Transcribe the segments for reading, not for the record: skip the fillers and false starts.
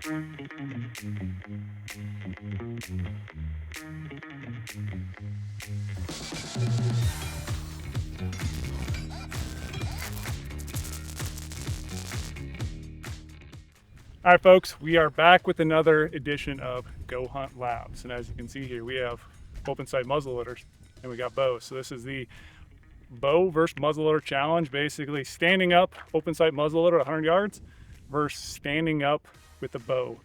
All right, folks, we are back with another edition of Go Hunt Labs. And as you can see here, we have open sight muzzleloaders and we got bows. So this is the bow versus muzzleloader challenge, basically standing up open sight muzzleloader at 100 yards versus standing up with the bow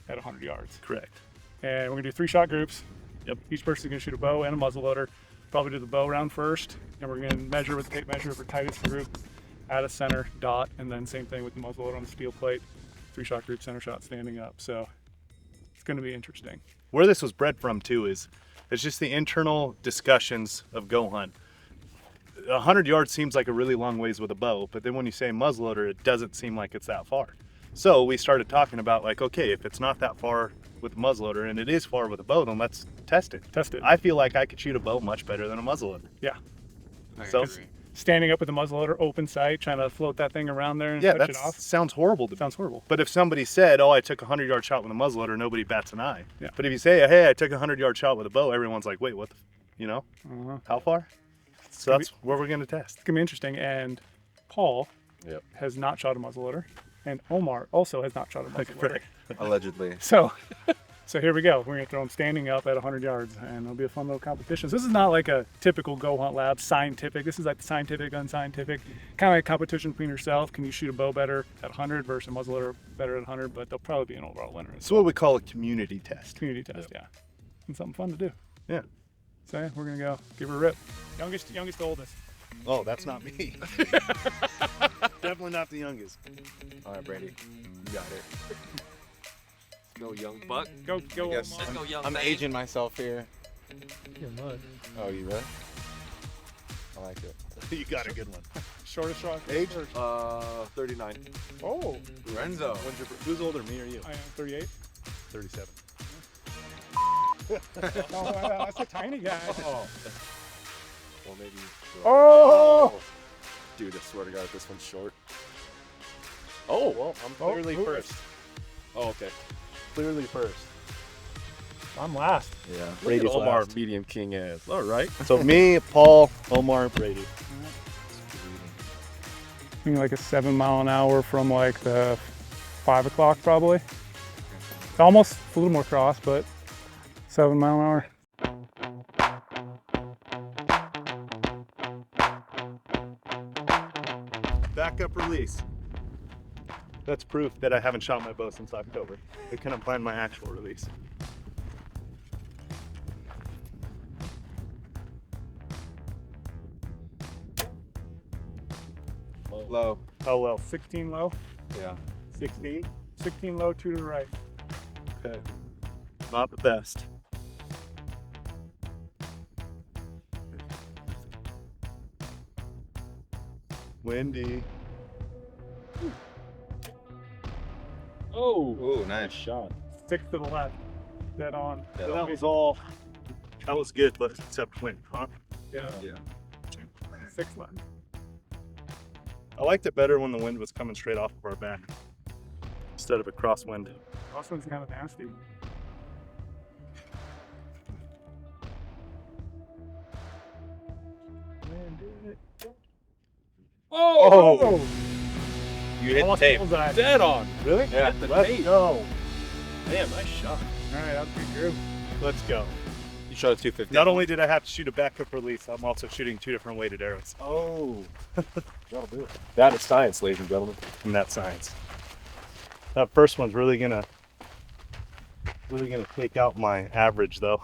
at 100 yards. Correct. And we're gonna do 3-shot groups. Yep. Each person's gonna shoot a bow and a muzzleloader. Probably do the bow round first, and we're gonna measure with the tape measure for tightest group, add a center dot, and then same thing with the muzzleloader on the steel plate. 3-shot group, center shot, standing up. So it's gonna be interesting. Where this was bred from too is it's just the internal discussions of Go Hunt. 100 yards seems like a really long ways with a bow, but then when you say muzzleloader, it doesn't seem like it's that far. So we started talking about like, okay, if it's not that far with a muzzleloader and it is far with a bow, then let's test it. Test it. I feel like I could shoot a bow much better than a muzzleloader. Yeah. So Standing up with the muzzleloader, open sight, trying to float that thing around there and yeah, touch that it off. sounds horrible to me. Sounds horrible. But if somebody said, oh, I took a 100-yard shot with a muzzleloader, nobody bats an eye. Yeah. But if you say, hey, I took a 100-yard shot with a bow, everyone's like, wait, what the, how far? So that's what we're gonna test. It's gonna be interesting. And Paul has not shot a muzzleloader, and Omar also has not shot a muzzleloader. Allegedly. So here we go. We're gonna throw them standing up at 100 yards, and it'll be a fun little competition. So this is not like a typical Go Hunt Lab scientific. This is like the scientific, unscientific, kind of like a competition between yourself. Can you shoot a bow better at 100 versus a muzzleloader better at 100? But they'll probably be an overall winner. It's what we call a community test. Community test, yeah. And something fun to do. Yeah. So yeah, we're gonna go give her a rip. Youngest to oldest. Oh, that's not me. Definitely not the youngest. All right, Brady, you got it. Go young buck. Go, Omar. Yes. Let's go young I'm thing. aging myself here. You're mud. Oh, you ready? I like it. You got a good one. Shortest shot. Age? 39. Oh, Lorenzo. Who's older, me or you? I am 38. 37. Oh, that's a tiny guy. Oh. Well, maybe. Oh! Dude, I swear to God, this one's short. Oh, well, I'm clearly who- first. Oh, okay. Clearly first. I'm last. Yeah. Brady's Omar, last. medium king ass. All right. So me, Paul, Omar, Brady. I mean, like a 7 mile an hour from like the 5 o'clock probably. It's almost a little more cross, but 7 mile an hour. Backup release. That's proof that I haven't shot my bow since October. I couldn't find my actual release. Low. Oh well. 16 low. Yeah. 16. 16 low, 2 to the right. Okay. Not the best. Windy. Oh, Ooh, nice shot. 6 to the left. Dead on. Yeah. So that was all. That was good, but except wind, huh? Yeah. Yeah. 6 left. I liked it better when the wind was coming straight off of our back instead of a crosswind. Last one's kind of nasty. Oh! You hit the Almost tape. bullseye. Dead on. Really? Yeah. Let's go. Damn, nice shot. All right, that's a good group. Let's go. You shot a 250. Not only did I have to shoot a backup release, I'm also shooting 2 different weighted arrows. Oh. That'll do it. That is science, ladies and gentlemen. And that's science. That first one's really gonna take out my average though.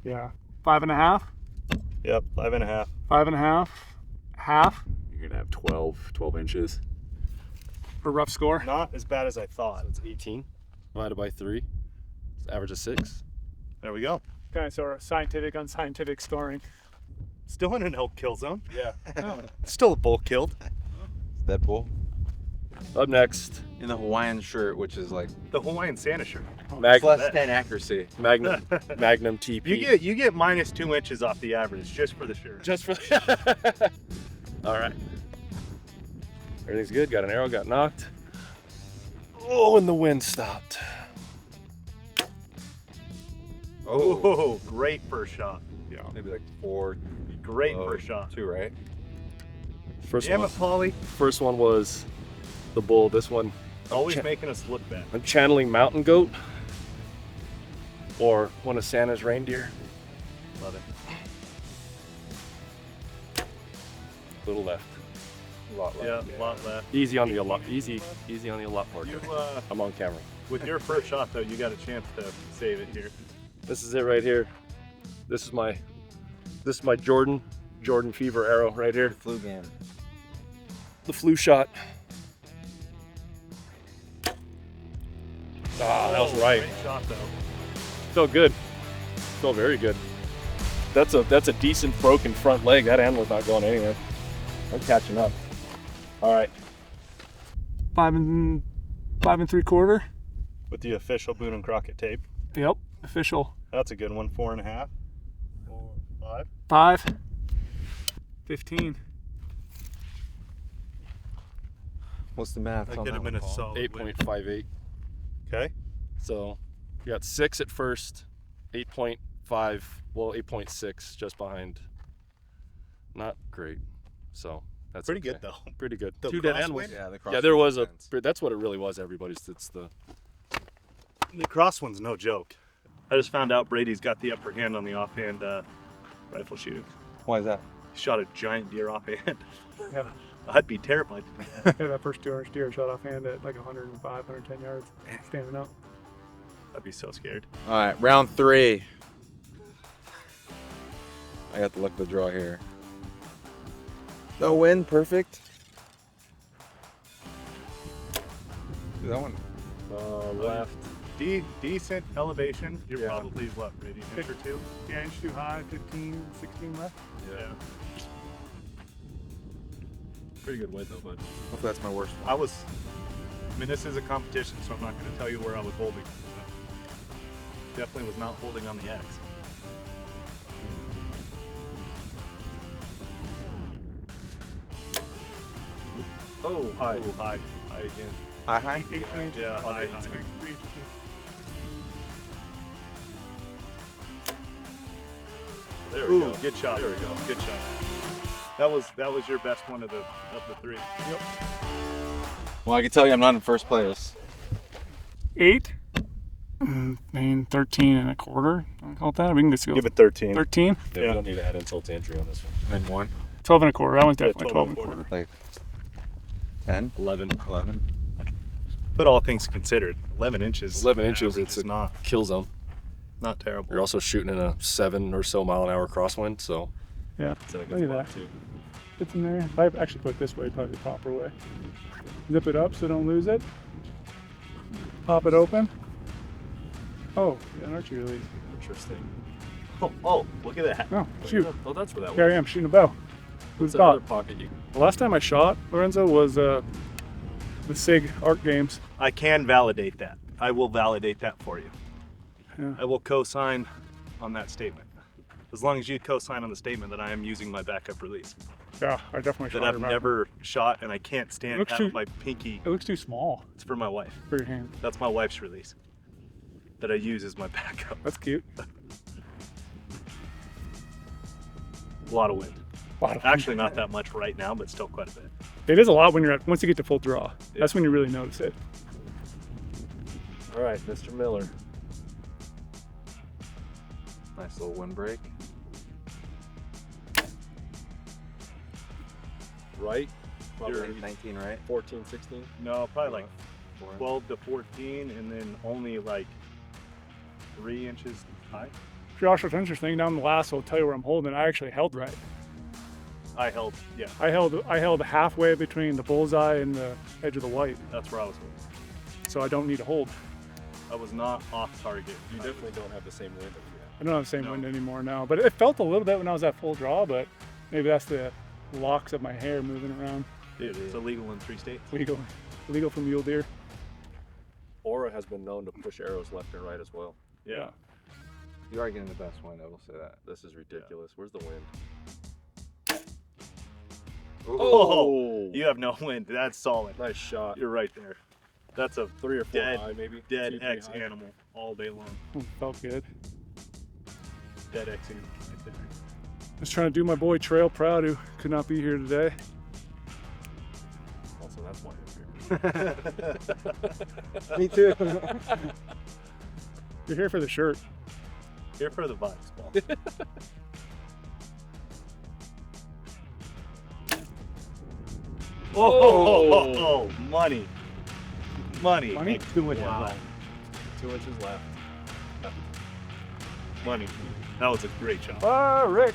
Yeah. 5.5. Yep, 5.5. 5.5. Half. You're gonna have 12 inches. For rough score. Not as bad as I thought. It's 18 divided by 3. It's average of 6. There we go. Okay, so our scientific, unscientific scoring. Still in an elk kill zone. Yeah. Still a bull killed. That bull. Up next, In the Hawaiian shirt, which is like The Hawaiian Santa shirt. plus 10 accuracy. Magnum TP. You get minus 2 inches off the average just for the shirt. Just for all right. Everything's good. Got an arrow. Got knocked. Oh, and the wind stopped. Oh, great first shot. Yeah. Maybe like 4. Great first shot. 2, right? Damn it, Polly. First one was the bull. This one, Always making us look bad. I'm channeling mountain goat or one of Santa's reindeer. Love it. Little left. A lot left. Yeah, a lot left. Easy on the lot. Easy on the lot part. You, I'm on camera. with your first shot, though, you got a chance to save it here. This is it right here. This is my Jordan Fever arrow right here. Flu game. The flu shot. Ah, that was right. Great shot, though. Felt good. Felt very good. That's a decent broken front leg. That animal's not going anywhere. I'm catching up. All right. 5 3/4. With the official Boone and Crockett tape. Yep, official. That's a good one. 4.5. 4, 5. 5. 15. What's the math? That on could have that been a one, Paul? solid win. 8.58. Okay. So we got 6 at first, 8.5, well 8.6 just behind. Not great. So that's Pretty okay. good, though. Pretty good. The 2 dead crosswind? animals. Yeah, the Yeah, there was crosswind fence. that's what it really was. Everybody's. It's the The crosswind's no joke. I just found out Brady's got the upper hand on the offhand rifle shooting. Why is that? He shot a giant deer offhand. Yeah. I'd be terrified. Yeah, that first 2 steer I shot offhand at like 105, 110 yards, standing up. I'd be so scared. All right, round 3. I got the luck of the draw here. No wind, perfect. Dude, that one. left. Decent elevation. You're Yeah. probably what, Brady? Inch or 2? Yeah, inch too high, 15, 16 left. Yeah. Pretty good wind though, bud. Hopefully that's my worst one. I mean, this is a competition, so I'm not going to tell you where I was holding. Definitely was not holding on the X. Oh, hi. Oh, high. High again. High? 18 inch. Yeah, high. There we Ooh, go. good shot. There we go. Good shot. That was your best one of the 3. Yep. Well, I can tell you I'm not in first place. 8. And 13 and a quarter. I call it that. We can just go Give it 13. 13. Yeah, we don't need to add insult to injury on this one. And then 1. 12 and a quarter. That one's Yeah, definitely 12 and a quarter. Like 10? 11. 11. But all things considered, 11 inches. 11 inches, average it's is a not kill zone. terrible. You're also shooting in a 7 or so mile an hour crosswind, so Yeah. it's in a Look good at spot that. too. It's in there. If I actually put it this way, probably the proper way. Zip it up so don't lose it. Pop it open. Oh, yeah, an archery release. Interesting. Oh, look at that. No, shoot. Oh, that's where that Here I was. am shooting a bow. Who's Another thought? pocket you. The last time I shot, Lorenzo, was the SIG Arc Games. I can validate that. I will validate that for you. Yeah. I will co-sign on that statement. As long as you co-sign on the statement that I am using my backup release. Yeah, I definitely That shot I've it back. never shot and I can't stand Looks having too- my pinky. It looks too small It's for my wife. for your hand. That's my wife's release. That I use as my backup. That's cute. A lot of wind. Lot of- Actually not that much right now, but still quite a bit. It is a lot when you're at, once you get to full draw. Yeah. That's when you really notice it. All right, Mr. Miller. Nice little windbreak. Right? You're Probably 19, right? 14, 16. No, probably like 12 to 14 and then only like 3 inches high. Josh, what's interesting, down the last, I'll tell you where I'm holding. I actually held right. I held, yeah, I held halfway between the bullseye and the edge of the white, that's where I was holding. so I don't need to hold. I was not off target. You definitely don't have the same wind that we have. I don't have the same No. wind anymore now, but it felt a little bit when I was at full draw, but maybe that's the locks of my hair moving around. It's illegal in 3 states. Legal for mule deer. Aura has been known to push arrows left and right as well. Yeah. You are getting the best wind, I will say that. This is ridiculous. Where's the wind? Oh, you have no wind. That's solid. Nice shot. You're right there. That's a 3 or 4 Dead- high, maybe. Dead 2, 3 X high. animal all day long. Felt good. Dead X animal right there. Just trying to do my boy Trail proud, who could not be here today. Also, that's why you're here. Me too. You're here for the shirt. Here for the vibes, Paul. Oh, money. Money? Like 2 inches Wow. left. 2 inches left. Money. That was a great shot. Oh, Rick.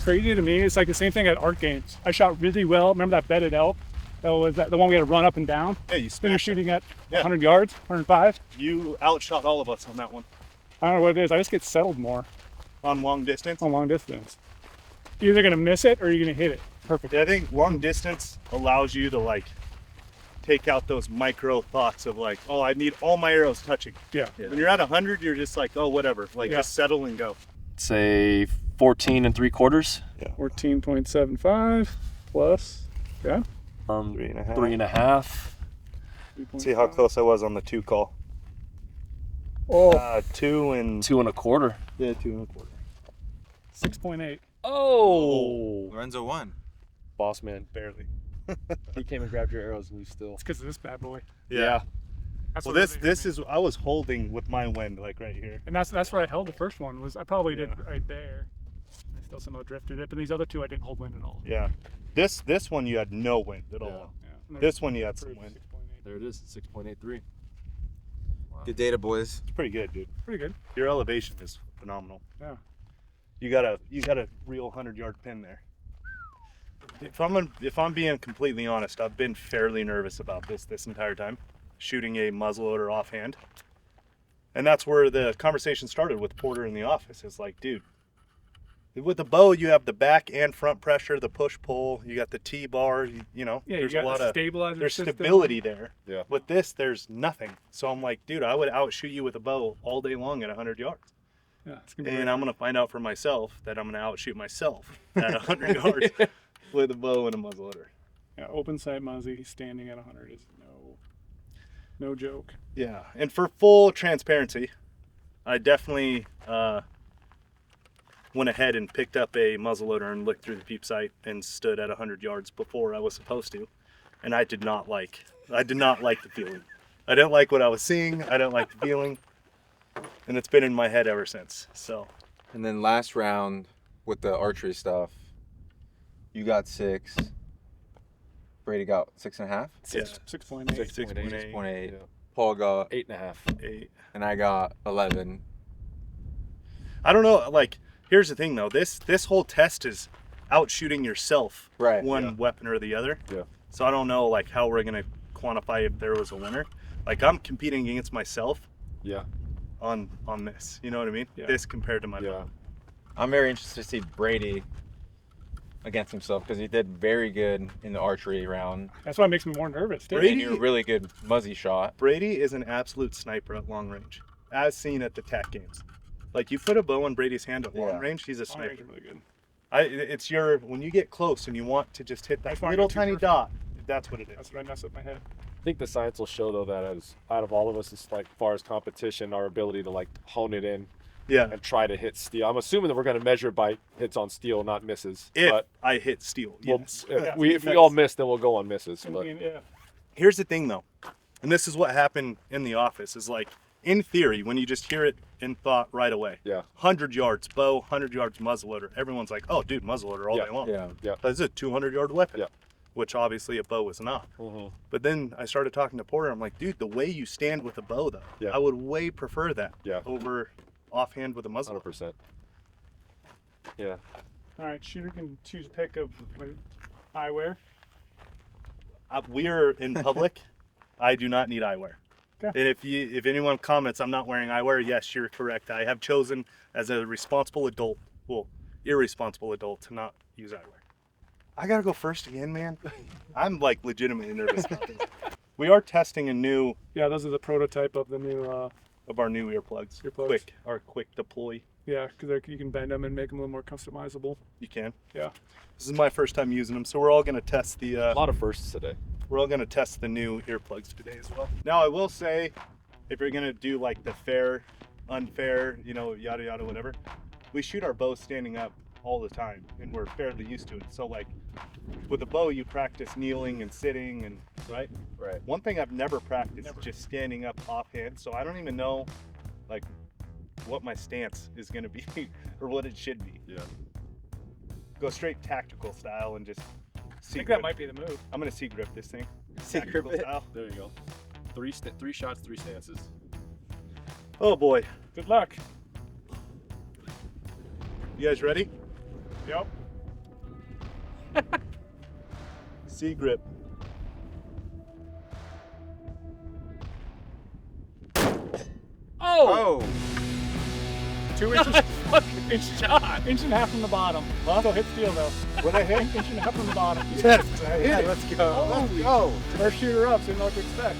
Crazy to me. It's like the same thing at art games. I shot really well. Remember that bedded elk? That was the one we had to run up and down. Yeah, you Then you're smashed it. shooting at Yeah. 100 yards, 105. You outshot all of us on that one. I don't know what it is. I just get settled more On long distance. on long distance. You're either gonna miss it or you're gonna hit it. Perfect. Yeah, I think long distance allows you to like take out those micro thoughts of like, oh, I need all my arrows touching. Yeah. When you're at 100, you're just like, oh, whatever. Like, Yeah. just settle and go. Say 14 3/4. 14.75 plus. Yeah. 3.5. 3.5. 3.5. See how close I was on the 2 call. Oh, 2 and 2 1/4. yeah, 2 1/4. 6.8. Oh! Lorenzo won. Boss man, barely. He came and grabbed your arrows and you still. It's because of this bad boy. Yeah. That's Well, what this really hurt me. is I was holding with my wind like right here. And that's where I held the first one. Was I probably did Yeah. right there. I still somehow drifted it, but these other two I didn't hold wind at all. Yeah. This one you had no wind at all. Yeah. And This one you had they're some wind. 6.8. There it is, 6.83. Good data, boys. It's pretty good, dude. Pretty good. Your elevation is phenomenal. Yeah. You got a real 100-yard pin there. If I'm being completely honest, I've been fairly nervous about this entire time, shooting a muzzleloader offhand. And that's where the conversation started with Porter in the office. It's like, dude, with the bow, you have the back and front pressure, the push-pull, you got the T-bar, you know, Yeah, you there's got a lot the of stabilizer there's system. stability there. Yeah. With this, there's nothing. So I'm like, dude, I would outshoot you with a bow all day long at 100 yards. Yeah, it's gonna be And great. I'm going to find out for myself that I'm going to outshoot myself at 100 yards with a bow and a muzzleloader. Yeah, open sight Muzzy standing at 100 is no joke. Yeah. And for full transparency, I definitely went ahead and picked up a muzzleloader and looked through the peep sight and stood at 100 yards before I was supposed to. And I did not like the feeling. I didn't like what I was seeing. I didn't like the feeling. And it's been in my head ever since. So And then last round with the archery stuff, you got 6. Brady got 6.5. 6.8. 6.8, 6.8. Yeah. Paul got 8.5. 8. and I got 11. I don't know. Like, here's the thing though. This whole test is outshooting yourself, Right, one yeah. weapon or the other. Yeah. So I don't know like how we're gonna quantify if there was a winner. Like I'm competing against myself Yeah. on this. You know what I mean? Yeah. This compared to my Yeah. bow. I'm very interested to see Brady against himself because he did very good in the archery round. That's why it makes me more nervous. Too. Brady- And you're a really good muzzy shot. Brady is an absolute sniper at long range, as seen at the TAC games. Like you put a bow in Brady's hand at long Yeah. range, he's a Long range sniper. are really good. It's your when you get close and you want to just hit that That's why I little go too tiny perfect. dot. That's what it is. That's what I mess up my head. I think the science will show though that as out of all of us, it's like far as competition, our ability to like hone it in Yeah. and try to hit steel. I'm assuming that we're going to measure by hits on steel, not misses. If but I hit steel, we'll, yes. if we all miss, then we'll go on misses. I But mean, yeah. Here's the thing though, and this is what happened in the office, is like, in theory, when you just hear it in thought right away, yeah, 100 yards bow, 100 yards muzzleloader, everyone's like, oh dude, muzzleloader all Yeah. day long. Yeah. yeah. But it's a 200-yard weapon, Yeah. which obviously a bow is not. Mm-hmm. But then I started talking to Porter, I'm like, dude, the way you stand with a bow though, Yeah. I would way prefer that Yeah. over offhand with a muzzleloader. 100%. Yeah. All right, shooter can choose a pick of eyewear. We're in public. I do not need eyewear. Okay. And if anyone comments I'm not wearing eyewear, yes, you're correct. I have chosen as a responsible adult, well, irresponsible adult, to not use eyewear. I gotta go first again, man. I'm like legitimately nervous about this. We are testing a new Yeah, those are the prototype of the new. of our new earplugs. Earplugs. Quick deploy. Yeah, because you can bend them and make them a little more customizable. You can. Yeah. This is my first time using them, so we're all gonna test the A lot of firsts today. we're all gonna test the new earplugs today as well. Now I will say, if you're gonna do like the fair, unfair, you know, yada yada whatever, we shoot our bow standing up all the time and we're fairly used to it. So like with a bow you practice kneeling and sitting and right? Right. One thing I've never practiced is just standing up offhand, so I don't even know like what my stance is gonna be or what it should be. Yeah. Go straight tactical style and just I see think that might be the move. I'm gonna see grip this thing. See Tactical grip it? style. There you go. Three shots, 3 stances. Oh boy. Good luck. You guys ready? Yep. See grip. Oh! Oh, 2 inches. Fucking shot. Inch and a half from the bottom. Still hit steel though. What I hit? Inch and a half from the bottom. Yes, I hit yeah, it. let's go. Let's go. First shooter up, so you know what to expect.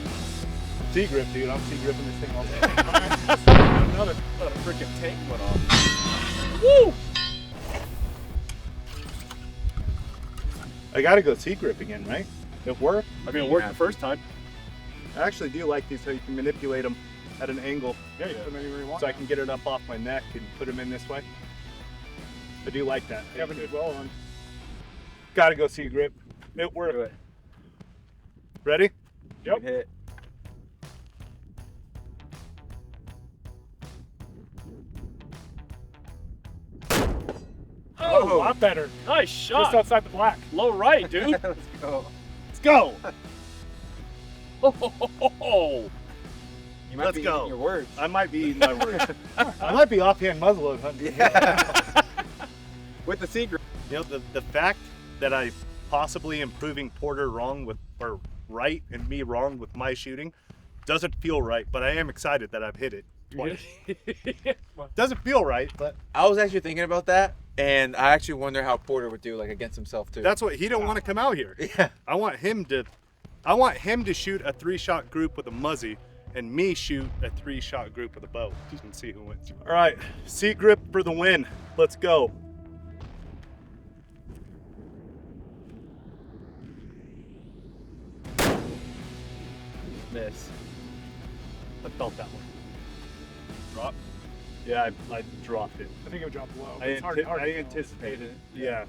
See grip, dude. I'm see gripping this thing all day. Another freaking tank went off. Woo! I gotta go see grip again, right? It worked. I mean, it worked the first time. I actually do like these, how you can manipulate them at an angle, Yeah, you put them anywhere you want. so I can get it up off my neck and put them in this way. I do like that. You haven't did well on. Gotta go see grip. It worked. Do it. Ready? Yep. Hit. Oh, a lot better. Nice shot. Just outside the black. Low right, dude. Let's go. Let's go. Oh, You might Let's be go. eating your words. I might be eating my words. I might be offhand muzzleloader hunting. Yeah. With the secret. You know, the fact that I possibly am proving Porter wrong with, or right and me wrong with my shooting doesn't feel right, but I am excited that I've hit it twice. Doesn't feel right, but I was actually thinking about that, and I actually wonder how Porter would do like against himself too. that's what he don't want to come out here. yeah. I want him to shoot a 3-shot group with a muzzy and me shoot a 3-shot group with a bow and see who wins. All right, see grip for the win. Let's go. Miss. I felt that one. Drop. Yeah, I dropped it. I think it would drop low. I, It's hard I to tell. anticipated it. Yeah,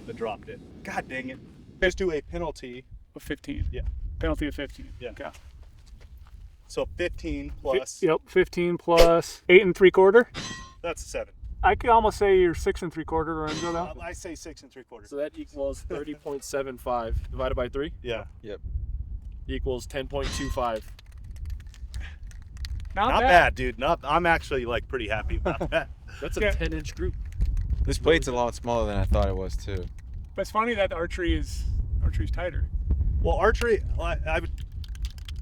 I dropped it. God dang it. Let's do a penalty. Of 15. Yeah. Penalty of 15. Yeah. Okay. So 15 plus, Yep. 15 plus 8 3/4. that's 7. I could almost say you're 6 3/4, Lorenzo. Though. I say 6 3/4. So that equals 30.75 divided by 3 Yeah. equals 10.25. Not bad, dude. I'm actually like pretty happy about that. That's a Yeah. 10-inch group. This plate's a lot smaller than I thought it was too. But it's funny that archery's tighter. Well, archery, I would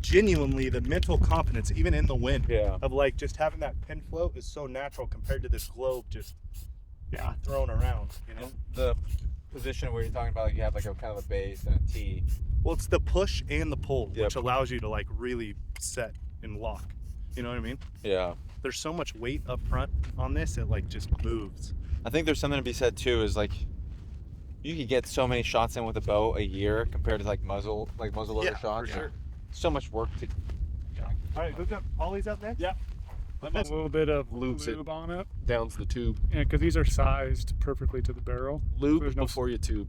genuinely, the mental confidence, even in the wind, Yeah. of like just having that pin float is so natural compared to this globe just thrown around, you know? The position where you're talking about, like you have like a kind of a base and a T. Well, it's the push and the pull, Yep. which allows you to like really set and lock. You know what I mean? Yeah. There's so much weight up front on this, it like just moves. I think there's something to be said too. Is like you could get so many shots in with a bow a year compared to like muzzleloader Yeah, shots. for sure. So much work to. All right, who's up? Ollie's up next? Yeah. A little bit of Lubes it. lube on it. Down's the tube. Yeah, because these are sized perfectly to the barrel. Lube There's no- before you tube.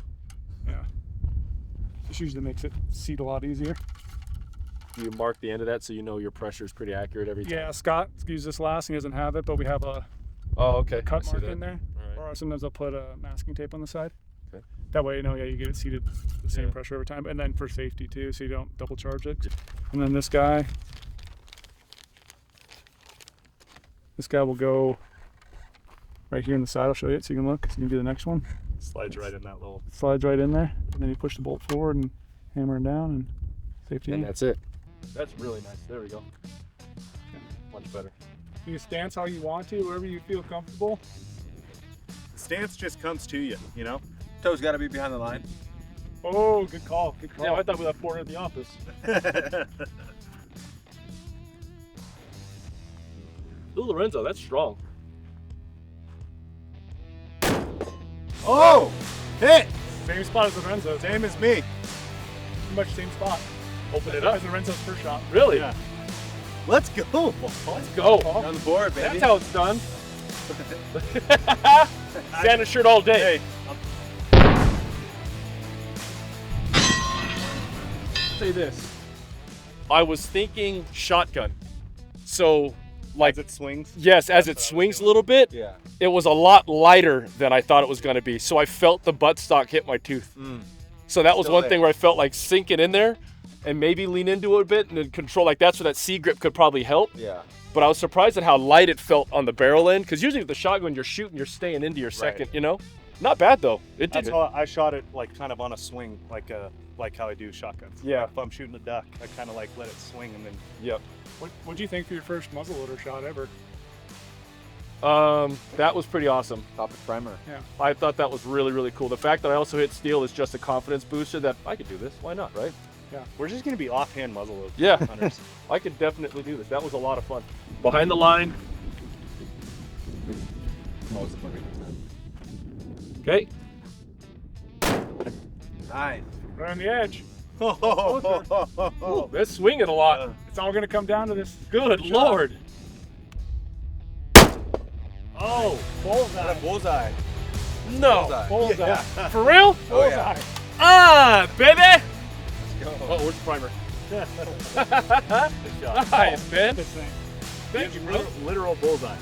Yeah. This usually makes it seat a lot easier. You mark the end of that so you know your pressure is pretty accurate every time. Yeah, Scott used this last and he doesn't have it, but we have a Oh, okay. cut I see mark that. in there. All right. Or sometimes I'll put a masking tape on the side. Okay. That way, you get it seated the same Yeah. pressure every time. And then for safety too, so you don't double charge it. And then this guy will go right here in the side. I'll show you it so you can look. So you can do the next one. Slides right in that little. Slides right in there. And then you push the bolt forward and hammer it down and safety. And in. that's it. That's really nice. There we go. Much better. You can stance how you want to, wherever you feel comfortable. Stance just comes to you, you know? Toes got to be behind the line. Oh, good call. Good call. Yeah, I thought we left Porter at the office. Ooh, Lorenzo, that's strong. Oh! Hit! Same spot as Lorenzo. Same as me. pretty much same spot Open it up. as Lorenzo's first shot. Really? Yeah. Let's go. Let's go. On the board, baby. That's how it's done. Santa shirt all day. Say this. I was thinking shotgun. So, like, As it swings. yes, as it swings a little bit, Yeah. it was a lot lighter than I thought it was going to be. So I felt the buttstock hit my tooth. So that was Still one there. thing where I felt like sinking in there and maybe lean into it a bit and then control. Like that's where that C grip could probably help. Yeah. But I was surprised at how light it felt on the barrel end. Because usually with the shotgun, you're shooting, you're staying into your second, you know? Not bad though. It That's did. how I shot it, like kind of on a swing, like how I do shotguns. Yeah. If I'm shooting a duck, I kind of like let it swing and then. Yep. What'd you think for your first muzzleloader shot ever? That was pretty awesome. Top of primer. I thought that was really, really cool. The fact that I also hit steel is just a confidence booster that I could do this. Why not, right? We're just gonna be offhand muzzleloader Yeah. hunters. I could definitely do this. That was a lot of fun. Behind the line. Okay. Nice. Right on the edge. Ooh, that's swinging a lot. It's all gonna come down to this. Good Lord. Oh, bullseye. Bullseye. No. Bullseye. For real? Oh, yeah. Bullseye. Ah, baby. Go. Oh, where's the primer? Nice, man. This thing. Thank you, bro. Literal bullseye.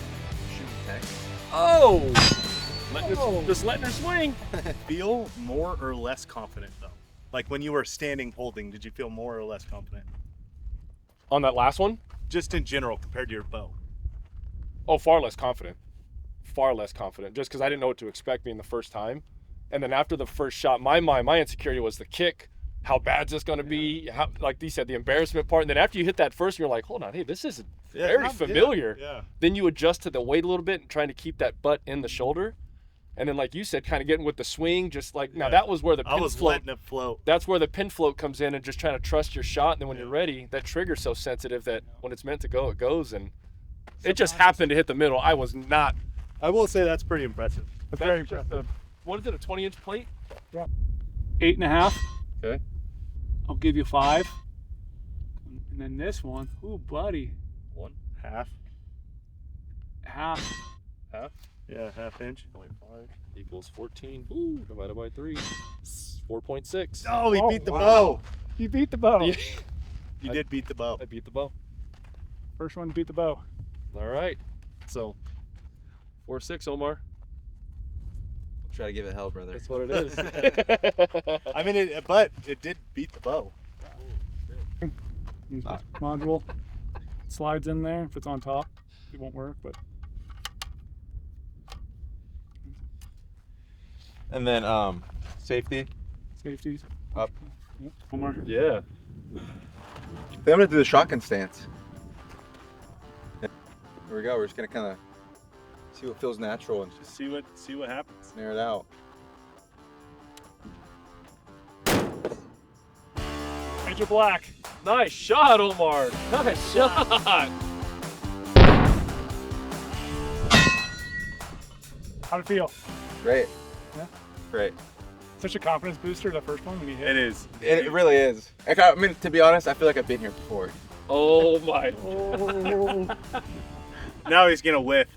Oh. Just letting her swing. Feel more or less confident though? Like when you were standing holding, did you feel more or less confident? On that last one? Just in general compared to your bow. Oh, far less confident. Far less confident. Just because I didn't know what to expect being the first time. And then after the first shot, my insecurity was the kick. How bad's this going to be? How, like you said, the embarrassment part. And then after you hit that first, you're like, hold on, hey, this is very familiar. Yeah. Then you adjust to the weight a little bit and trying to keep that butt in the shoulder. And then, like you said, kind of getting with the swing, just like, now that was where the I pin was float. letting it float. That's where the pin float comes in and just trying to trust your shot. And then when you're ready, that trigger's so sensitive that when it's meant to go, it goes. And it just happened to hit the middle. I was not. I will say that's pretty impressive. That's very impressive. What is it, a 20-inch plate? 8.5. Okay. I'll give you 5. And then this one, ooh, buddy, 1/2. half. Yeah, 1/2 inch. 0.5 equals 14. Ooh, divided by 3. 4.6. Oh, he Oh, beat the wow. bow. You beat the bow. Yeah. You did beat the bow. I beat the bow. First one to beat the bow. All right. So, 4.6, Omar. Try to give it hell, brother. That's what it is. I mean, but it did beat the bow. Use this module. Slides in there. If it's on top, it won't work, but And then safety safeties. up. Yep. One more. Yeah. Then I'm gonna do the shotgun stance. Here we go. We're just gonna kind of see what feels natural and Just see what happens. snare it out. Edge of black. Nice shot, Omar. Nice shot. How'd it feel? Great. Yeah. Great. Such a confidence booster, the first one when you hit. It is. It really is. I mean, to be honest, I feel like I've been here before. Oh, my. Oh. Now he's gonna whiff.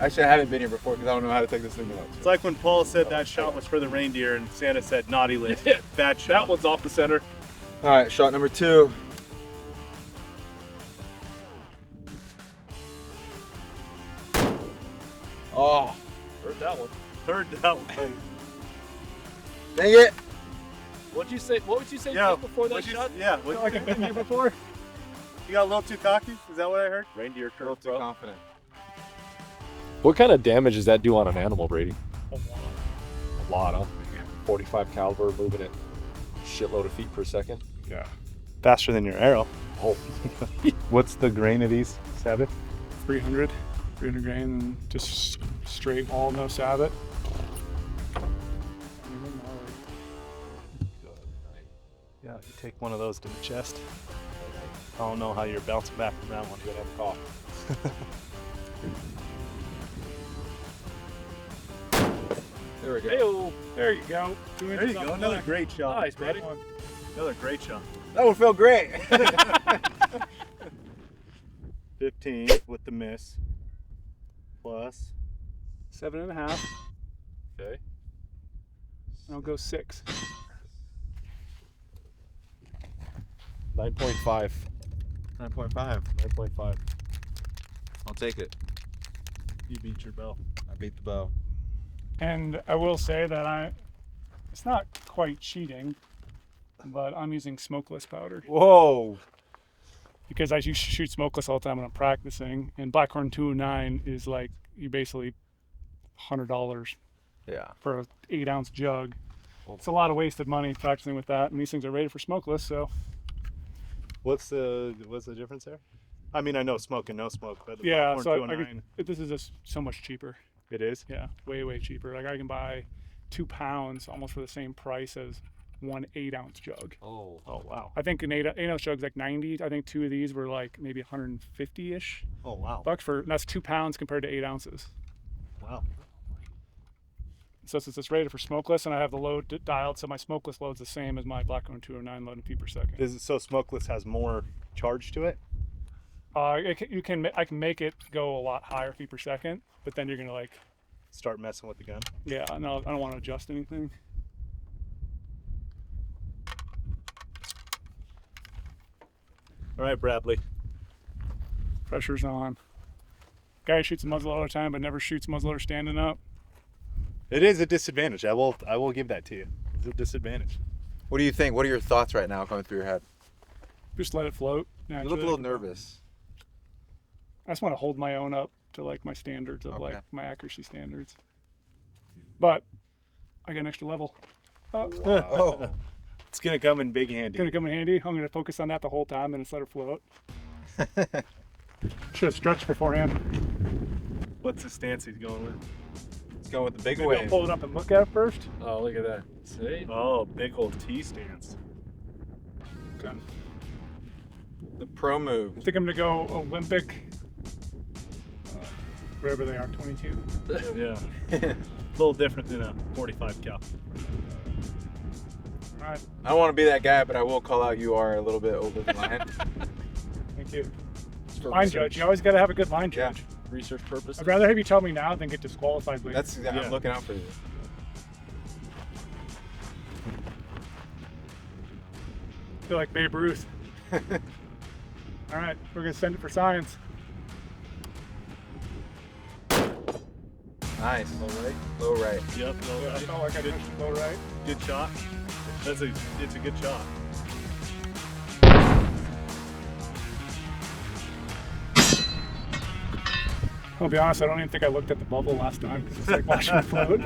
Actually, I haven't been here before because I don't know how to take this thing out. It's like when Paul said that shot was for the reindeer and Santa said naughty list. Bad That shot. one's off the center. All right, shot number 2. Oh, Heard that one. Heard that one. dang it. What'd you say? What would you say Yeah. just before that what'd you- shot? Yeah. Felt like I've been here before. You got a little too cocky? Is that what I heard? Reindeer A little curve, too bro. confident. What kind of damage does that do on an animal, Brady? A lot. A lot, huh? 45 caliber, moving at shitload of feet per second. Yeah. Faster than your arrow. Oh. What's the grain of these? Sabbath? 300 grain and just straight wall, no sabot. Yeah, you take one of those to the chest. I don't know how you're bouncing back from that one. You're gonna have cough. There we go. Hey-o. There you go. 2 There inches you off go. the Another back. great shot. Nice, buddy. Great one. Another great shot. That would feel great. 15 with the miss. Plus. 7.5. Okay. And I'll go 6. 9.5. 9.5. 9.5. I'll take it. You beat your bow. I beat the bow. And I will say that it's not quite cheating, but I'm using smokeless powder Whoa. because I used to shoot smokeless all the time when I'm practicing. And Blackhorn 209 is like, you basically $100 Yeah. for an 8-ounce jug. It's a lot of wasted money practicing with that. And these things are rated for smokeless, so What's the difference there? I mean, I know smoke and no smoke, but the yeah. Popcorn So I 209, this is just so much cheaper. it is. Yeah, way cheaper. Like I can buy 2 pounds almost for the same price as one 8-ounce jug. Oh. Oh wow. I think an 8-ounce jug's like 90. I think 2 of these were like maybe 150-ish Oh wow. bucks and that's 2 pounds compared to 8 ounces. Wow. So since it's rated for smokeless and I have the load dialed, so my smokeless load's the same as my Blackhorn 209 load in feet per second. Is it so smokeless has more charge to it? I can make it go a lot higher feet per second, but then you're gonna like, Start messing with the gun. yeah, no, I don't want to adjust anything. All right, Bradley. Pressure's on. Guy who shoots a muzzleloader all the time, but never shoots muzzleloader standing up. It is a disadvantage. I will give that to you. It's a disadvantage. What do you think? What are your thoughts right now coming through your head? Just let it float. You look a naturally. little nervous. I just want to hold my own up to like my standards of Okay. like my accuracy standards. But I got an extra level. Oh. It's gonna come in big handy. Gonna come in handy. I'm gonna focus on that the whole time and just let her float. Should have stretched beforehand. What's the stance he's going with? Let's go with the big Maybe I'll wave. pull it up and look at it first. Oh, look at that. See? Oh, big old T stance. Okay. The pro move. I think I'm gonna go Olympic. Wherever they are, 22. Yeah. A little different than a 45 cal. All right. I don't want to be that guy, but I will call out you are a little bit over the line. Thank you. For Line research. judge. You always gotta have a good line Yeah. judge. Research purposes. I'd rather have you tell me now than get disqualified later. That's Yeah. I'm looking out for you. I feel like Babe Ruth. All right, we're gonna send it for science. Nice. All right. Low right. Yep. No, Yeah, I felt like I good, touched it low right. good shot. It's a good shot. I'll be honest, I don't even think I looked at the bubble last time because it's like watching it float.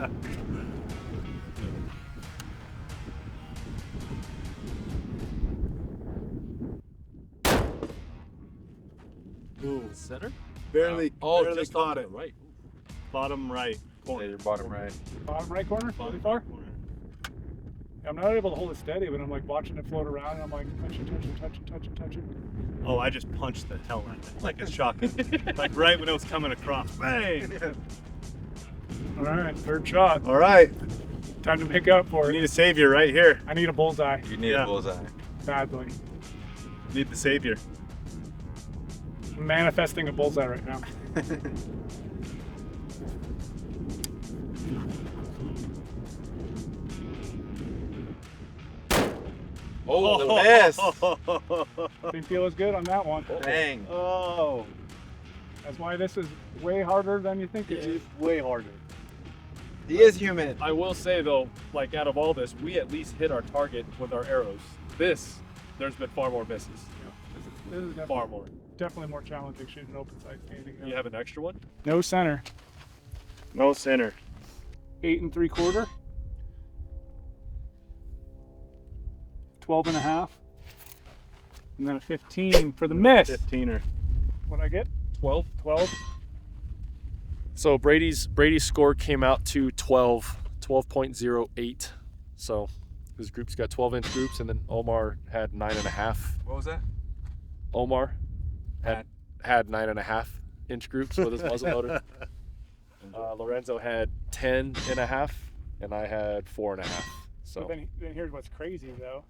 Ooh, Center? barely, Oh, barely just caught off it. the right. Bottom right Yeah, corner. your bottom right. Bottom right corner, really Bottom far. right corner. I'm not able to hold it steady, but I'm like watching it float around and I'm like touch it. Oh, I just punched the hell out of it like a shotgun. Like right when it was coming across. Bang! All right, third shot. All right. Time to make up for We it. need a savior right here. I need a bullseye You need Yeah. a bullseye. badly. Need the savior. I'm manifesting a bullseye right now. Oh, the miss. Didn't feel as good on that one. Dang. Oh, That's why this is way harder than you think it is. it's way harder. He is human. I will say though, like out of all this, we at least hit our target with our arrows. There's been far more misses. This is Far more. definitely more challenging shooting open sight standing. You have an extra one? No center. No center. 8 3/4. 12 and a half. And then a 15 for the miss. 15er. What'd I get? 12. 12. So Brady's score came out to 12.08. So his group's got 12-inch groups, and then Omar had 9.5. What was that? Omar had 9.5-inch groups with his muzzleloader. Lorenzo had 10.5 and I had 4.5. So But then here's what's crazy though,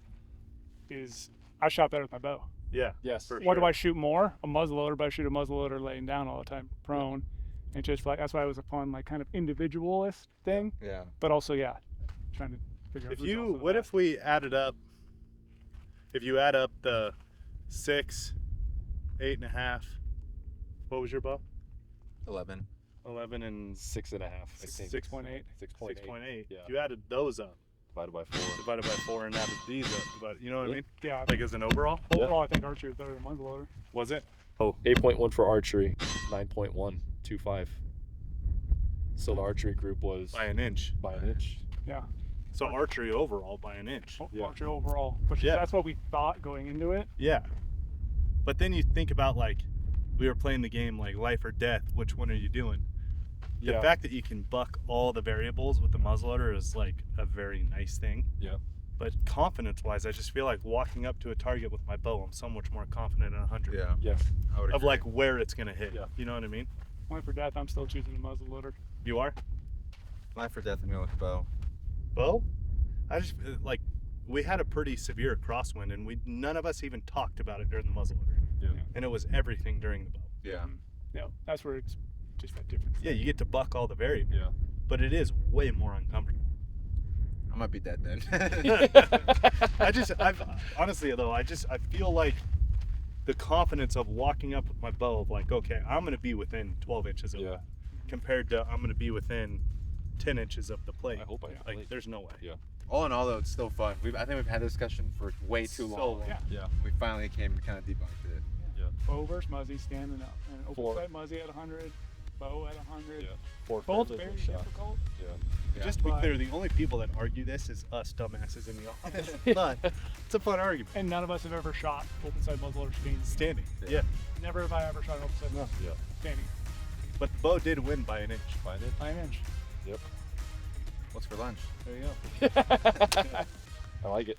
is I shot better with my bow. Yeah. yes, For What do sure. I shoot more? A muzzleloader, but I shoot a muzzleloader laying down all the time, prone. And just like that's why it was a fun, like kind of individualist thing. Yeah. But also, yeah, trying to figure out. If who's you, also what that. if we added up? If you add up the 6, 8.5, what was your bow? 11. 11 and 6.5. I think 6.8. 6.8. 6.8. Yeah. You added those up, divided by 4. divided by 4, and added these up. But you know what I Really? mean? Yeah. Like as an overall, Overall, I think archery was better than muzzleloader. was it? 8.1 for archery, 9.125. So the archery group was By an inch. by an inch. Yeah. So archery overall by an inch. Yeah. Archery overall, which Yeah. that's what we thought going into it. Yeah. But then you think about like we were playing the game like life or death. Which one are you doing? The Yeah. fact that you can buck all the variables with the muzzleloader is like a very nice thing. Yeah. But confidence-wise, I just feel like walking up to a target with my bow, I'm so much more confident in 100. Yeah. Yes. I would Of agree. like where it's gonna hit. Yeah. You know what I mean? Only for death, I'm still choosing a muzzleloader. You are Life or death, I'm going with bow. bow. I just like we had a pretty severe crosswind, and none of us even talked about it during the muzzleloader. Yeah. And it was everything during the bow. Yeah. No, that's where it's just that difference. Yeah, you get to buck all the variables. Yeah. But it is way more uncomfortable. I might be dead then. I've honestly though, I feel like the confidence of walking up with my bow of like, okay, I'm gonna be within 12 inches of Yeah. it, compared to I'm gonna be within 10 inches of the plate. I hope I hit the like, plate. there's no way. Yeah. All in all, though, it's still fun. I think we've had this discussion for way too So long. long. Yeah. Yeah. We finally came and kind of debunked it. Bow versus muzzy standing up. And open Four. sight muzzy at 100, bow at 100. Yeah. 4 Both feathers very a shot. difficult. Yeah. Just to be But- clear, the only people that argue this is us dumbasses in the office. But it's a fun argument. And none of us have ever shot open sight muzzleloader standing. Standing. Yeah. Yeah. Never have I ever shot an open sight muzzleloader Yeah. standing But the bow did win by an inch. Find it. by an inch. Yep. What's for lunch? There you go. I like it.